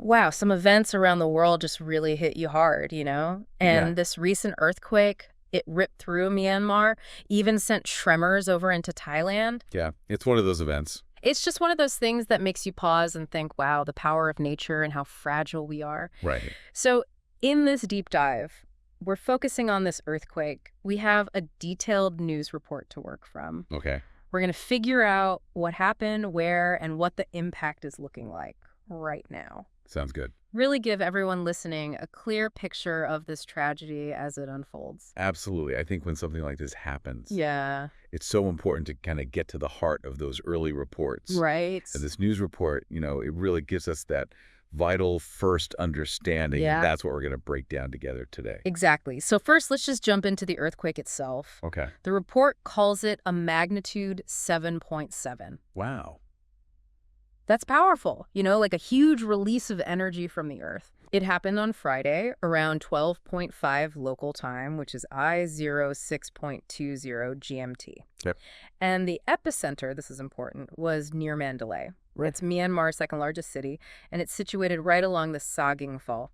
Wow, some events around the world just really hit you hard, you know? Yeah. And this recent earthquake, it ripped through Myanmar, even sent tremors over into Thailand. Yeah. It's one of those events. It's just one of those things that makes you pause and think, wow, the power of nature and how fragile we are. Right. So, in this deep dive, we're focusing on this earthquake. We have a detailed news report to work from. Okay. We're going to figure out what happened, where, and what the impact is looking like right now. Sounds good. Really give everyone listening a clear picture of this tragedy as it unfolds. Absolutely. I think when something like this happens, Yeah, it's so important to kind of get to the heart of those early reports. right. And this news report, it really gives us that vital first understanding. Yeah. That's what we're going to break down together today. Exactly. So first, let's just jump into the earthquake itself. Okay. The report calls it a magnitude 7.7. Wow. That's powerful, like a huge release of energy from the Earth. It happened on Friday around 12.5 local time, which is I06.20 GMT. Yep. And the epicenter, this is important, was near Mandalay. Right. It's Myanmar's second largest city, and it's situated right along the Saging Fault.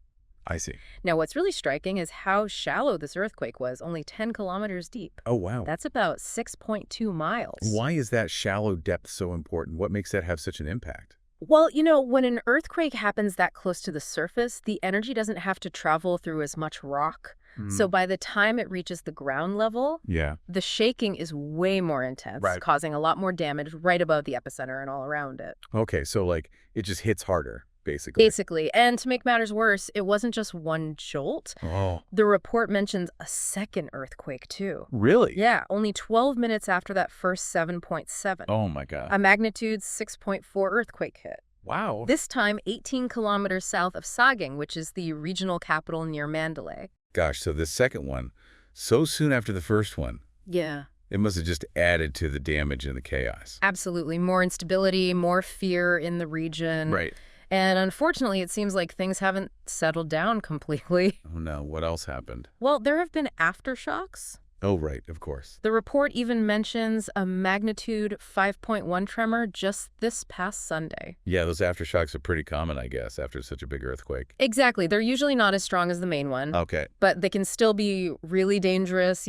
I see. Now, what's really striking is how shallow this earthquake was, only 10 kilometers deep. Oh, wow. That's about 6.2 miles. Why is that shallow depth so important? What makes that have such an impact? Well, when an earthquake happens that close to the surface, the energy doesn't have to travel through as much rock. So by the time it reaches the ground level, Yeah. the shaking is way more intense, Right. causing a lot more damage right above the epicenter and all around it. Okay, so it just hits harder, basically. Basically. And to make matters worse, it wasn't just one jolt. Oh, The report mentions a second earthquake, too. really? Yeah, only 12 minutes after that first 7.7. Oh, my God. A magnitude 6.4 earthquake hit. Wow. This time 18 kilometers south of Saging, which is the regional capital near Mandalay. Gosh, so this second one, so soon after the first one, Yeah. it must have just added to the damage and the chaos. Absolutely. More instability, more fear in the region. Right. And unfortunately, it seems like things haven't settled down completely. Oh, no. What else happened? Well, there have been aftershocks. Oh, right. Of course. The report even mentions a magnitude 5.1 tremor just this past Sunday. Yeah, those aftershocks are pretty common, I guess, after such a big earthquake. Exactly. They're usually not as strong as the main one. Okay. But they can still be really dangerous,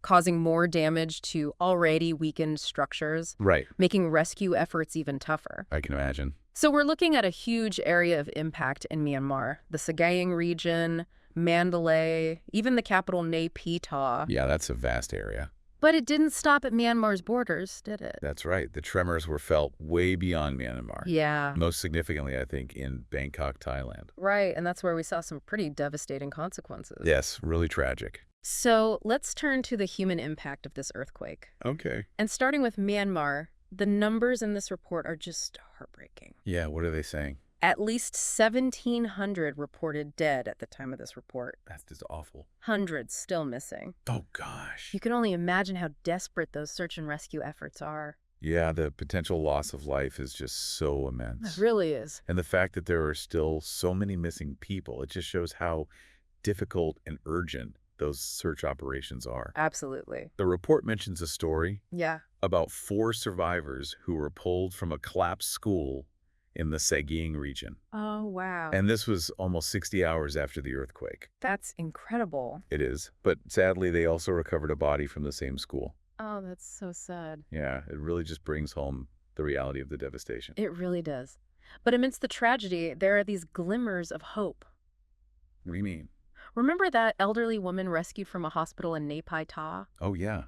causing more damage to already weakened structures, Right. making rescue efforts even tougher. I can imagine. So we're looking at a huge area of impact in Myanmar, the Sagaing region, Mandalay, even the capital Nay Pyi. Yeah, that's a vast area. But it didn't stop at Myanmar's borders, did it? That's right. The tremors were felt way beyond Myanmar. Yeah. Most significantly, I think, in Bangkok, Thailand. Right, and that's where we saw some pretty devastating consequences. Yes, really tragic. So let's turn to the human impact of this earthquake. Okay. And starting with Myanmar, the numbers in this report are just heartbreaking. Yeah, what are they saying? At least 1,700 reported dead at the time of this report. That's just awful. Hundreds still missing. Oh, gosh. You can only imagine how desperate those search and rescue efforts are. Yeah, the potential loss of life is just so immense. It really is. And the fact that there are still so many missing people, it just shows how difficult and urgent those search operations are. Absolutely. The report mentions a story Yeah. about 4 survivors who were pulled from a collapsed school in the Sagaing region. Oh, wow. And this was almost 60 hours after the earthquake. That's incredible. It is. But sadly, they also recovered a body from the same school. Oh, that's so sad. Yeah, it really just brings home the reality of the devastation. It really does. But amidst the tragedy, there are these glimmers of hope. What do you mean? Remember that elderly woman rescued from a hospital in Nay Pyi? Oh, yeah.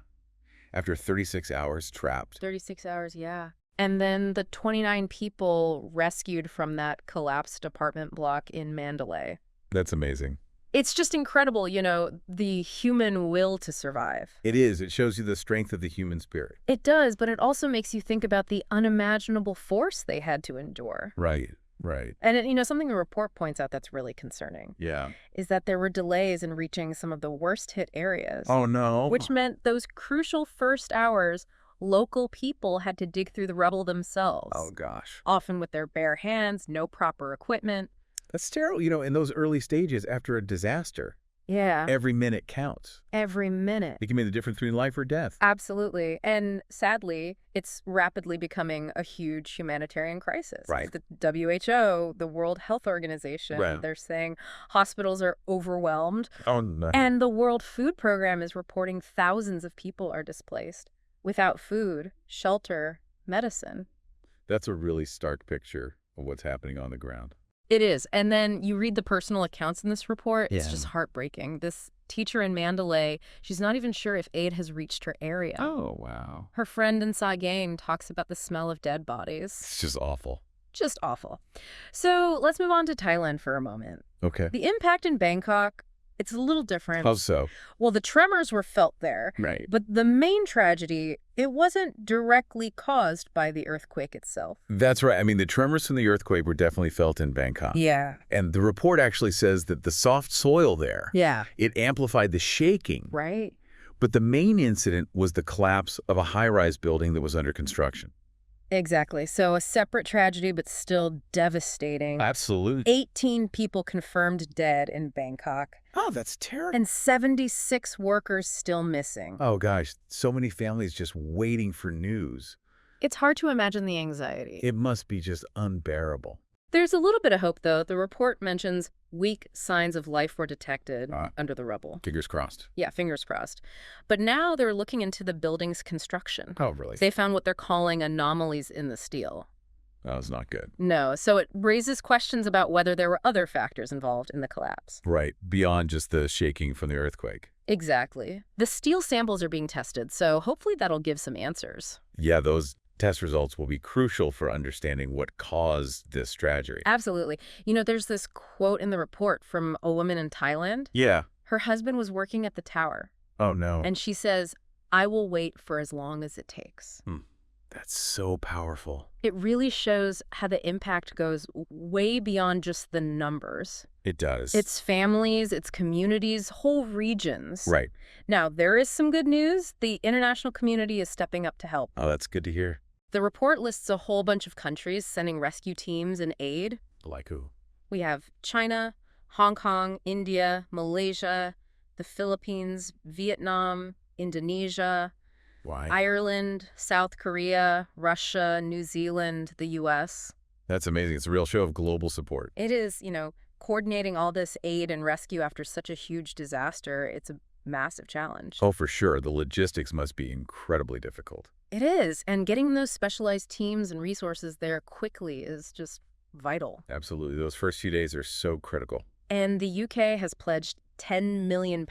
After 36 hours trapped. 36 hours, yeah. And then the 29 people rescued from that collapsed apartment block in Mandalay. That's amazing. It's just incredible, the human will to survive. It is. It shows you the strength of the human spirit. It does, but it also makes you think about the unimaginable force they had to endure. Right, right. And, something the report points out that's really concerning Yeah. is that there were delays in reaching some of the worst hit areas. Oh, no. Which meant those crucial first hours, local people had to dig through the rubble themselves. Oh, gosh. Often with their bare hands, no proper equipment. That's terrible. In those early stages after a disaster, Yeah, Every minute counts. every minute. It can mean the difference between life or death. Absolutely. And sadly, it's rapidly becoming a huge humanitarian crisis. Right. The WHO, the World Health Organization, Right. they're saying hospitals are overwhelmed. Oh, no. And the World Food Program is reporting thousands of people are displaced without food, shelter, medicine. That's a really stark picture of what's happening on the ground. It is. And then you read the personal accounts in this report. It's Yeah. just heartbreaking. This teacher in Mandalay, she's not even sure if aid has reached her area. Oh, wow. Her friend in Sagaing talks about the smell of dead bodies. It's just awful. Just awful. So let's move on to Thailand for a moment. Okay. The impact in Bangkok, it's a little different. How so? Well, the tremors were felt there. Right. But the main tragedy, it wasn't directly caused by the earthquake itself. That's right. I mean, the tremors from the earthquake were definitely felt in Bangkok. Yeah. And the report actually says that the soft soil there, Yeah. it amplified the shaking. Right? But the main incident was the collapse of a high-rise building that was under construction. Exactly. So a separate tragedy, but still devastating. Absolutely. 18 people confirmed dead in Bangkok, Oh, that's terrible. and 76 workers still missing. Oh, gosh. So many families just waiting for news. It's hard to imagine the anxiety. It must be just unbearable. There's a little bit of hope, though. The report mentions weak signs of life were detected under the rubble. Fingers crossed. Yeah, fingers crossed. But now they're looking into the building's construction. Oh, really? They found what they're calling anomalies in the steel. That was not good. No, so it raises questions about whether there were other factors involved in the collapse. Right. Beyond just the shaking from the earthquake. Exactly. The steel samples are being tested, so hopefully that'll give some answers. Yeah, those test results will be crucial for understanding what caused this tragedy. Absolutely. You know, there's this quote in the report from a woman in Thailand. Yeah. Her husband was working at the tower, Oh, no. and she says, "I will wait for as long as it takes." That's so powerful. It really shows how the impact goes way beyond just the numbers. It does. It's families, it's communities, whole regions. Right. Now, there is some good news. The international community is stepping up to help. Oh, that's good to hear. The report lists a whole bunch of countries sending rescue teams and aid. Like who? We have China, Hong Kong, India, Malaysia, the Philippines, Vietnam, Indonesia, Why? Ireland, South Korea, Russia, New Zealand, the U.S. That's amazing. It's a real show of global support. It is, coordinating all this aid and rescue after such a huge disaster. It's a massive challenge. Oh, for sure. The logistics must be incredibly difficult. It is. And getting those specialized teams and resources there quickly is just vital. Absolutely. Those first few days are so critical. And the UK has pledged £10 million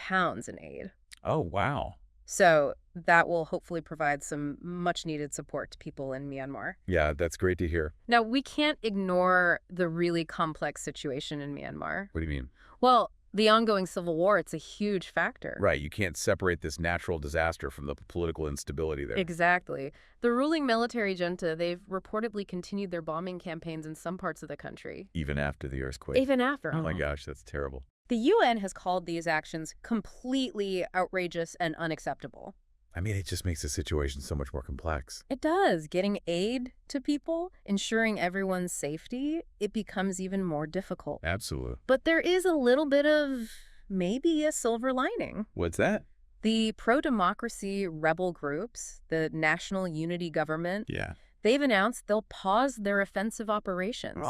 in aid. Oh, wow. So that will hopefully provide some much-needed support to people in Myanmar. Yeah, that's great to hear. Now, we can't ignore the really complex situation in Myanmar. What do you mean? Well, the ongoing civil war, it's a huge factor. Right. You can't separate this natural disaster from the political instability there. Exactly. The ruling military junta, they've reportedly continued their bombing campaigns in some parts of the country. Even after the earthquake. Even after. Oh, my gosh, that's terrible. The UN has called these actions completely outrageous and unacceptable. I mean, it just makes the situation so much more complex. It does. Getting aid to people, ensuring everyone's safety, it becomes even more difficult. Absolutely. But there is a little bit of maybe a silver lining. What's that? The pro-democracy rebel groups, the National Unity Government, Yeah. they've announced they'll pause their offensive operations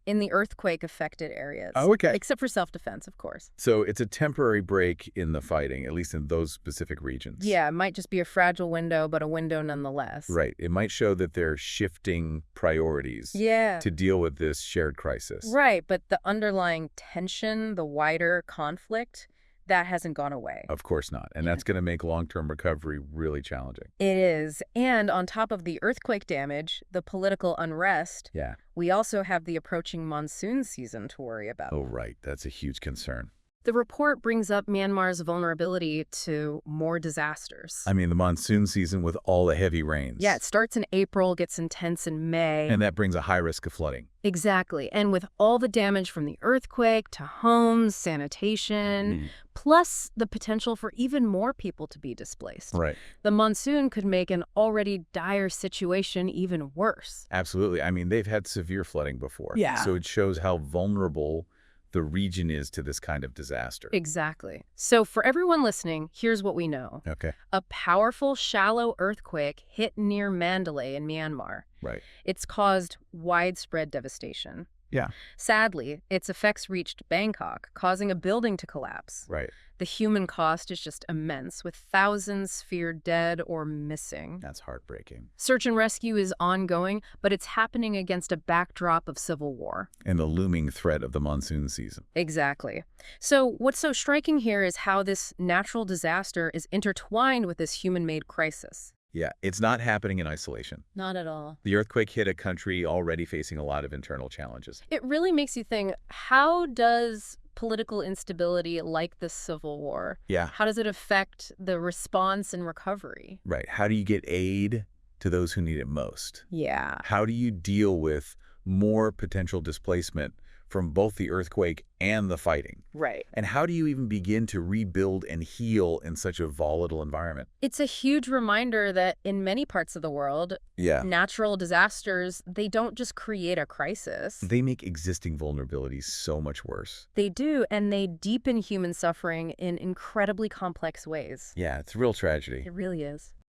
in the earthquake-affected areas. Oh, okay. Except for self-defense, of course. So it's a temporary break in the fighting, at least in those specific regions. Yeah, it might just be a fragile window, but a window nonetheless. Right. It might show that they're shifting priorities Yeah. to deal with this shared crisis. Right, but the underlying tension, the wider conflict, that hasn't gone away. Of course not. And that's going to make long-term recovery really challenging. It is. And on top of the earthquake damage, the political unrest, Yeah. we also have the approaching monsoon season to worry about. Oh, right. That's a huge concern. The report brings up Myanmar's vulnerability to more disasters. I mean, the monsoon season with all the heavy rains. Yeah, it starts in April, gets intense in May. And that brings a high risk of flooding. Exactly. And with all the damage from the earthquake to homes, sanitation, plus the potential for even more people to be displaced. Right. The monsoon could make an already dire situation even worse. Absolutely. I mean, they've had severe flooding before. Yeah. So it shows how vulnerable the region is to this kind of disaster. Exactly. So for everyone listening, here's what we know. Okay. A powerful, shallow earthquake hit near Mandalay in Myanmar. Right. It's caused widespread devastation. Yeah. Sadly, its effects reached Bangkok, causing a building to collapse. Right. The human cost is just immense, with thousands feared dead or missing. That's heartbreaking. Search and rescue is ongoing, but it's happening against a backdrop of civil war. And the looming threat of the monsoon season. Exactly. So what's so striking here is how this natural disaster is intertwined with this human-made crisis. Yeah, it's not happening in isolation. Not at all. The earthquake hit a country already facing a lot of internal challenges. It really makes you think, how does political instability like the Civil War, Yeah. how does it affect the response and recovery? Right. How do you get aid to those who need it most? Yeah. How do you deal with more potential displacement from both the earthquake and the fighting? Right. And how do you even begin to rebuild and heal in such a volatile environment? It's a huge reminder that in many parts of the world, Yeah. natural disasters, they don't just create a crisis. They make existing vulnerabilities so much worse. They do, and they deepen human suffering in incredibly complex ways. Yeah, it's a real tragedy. It really is.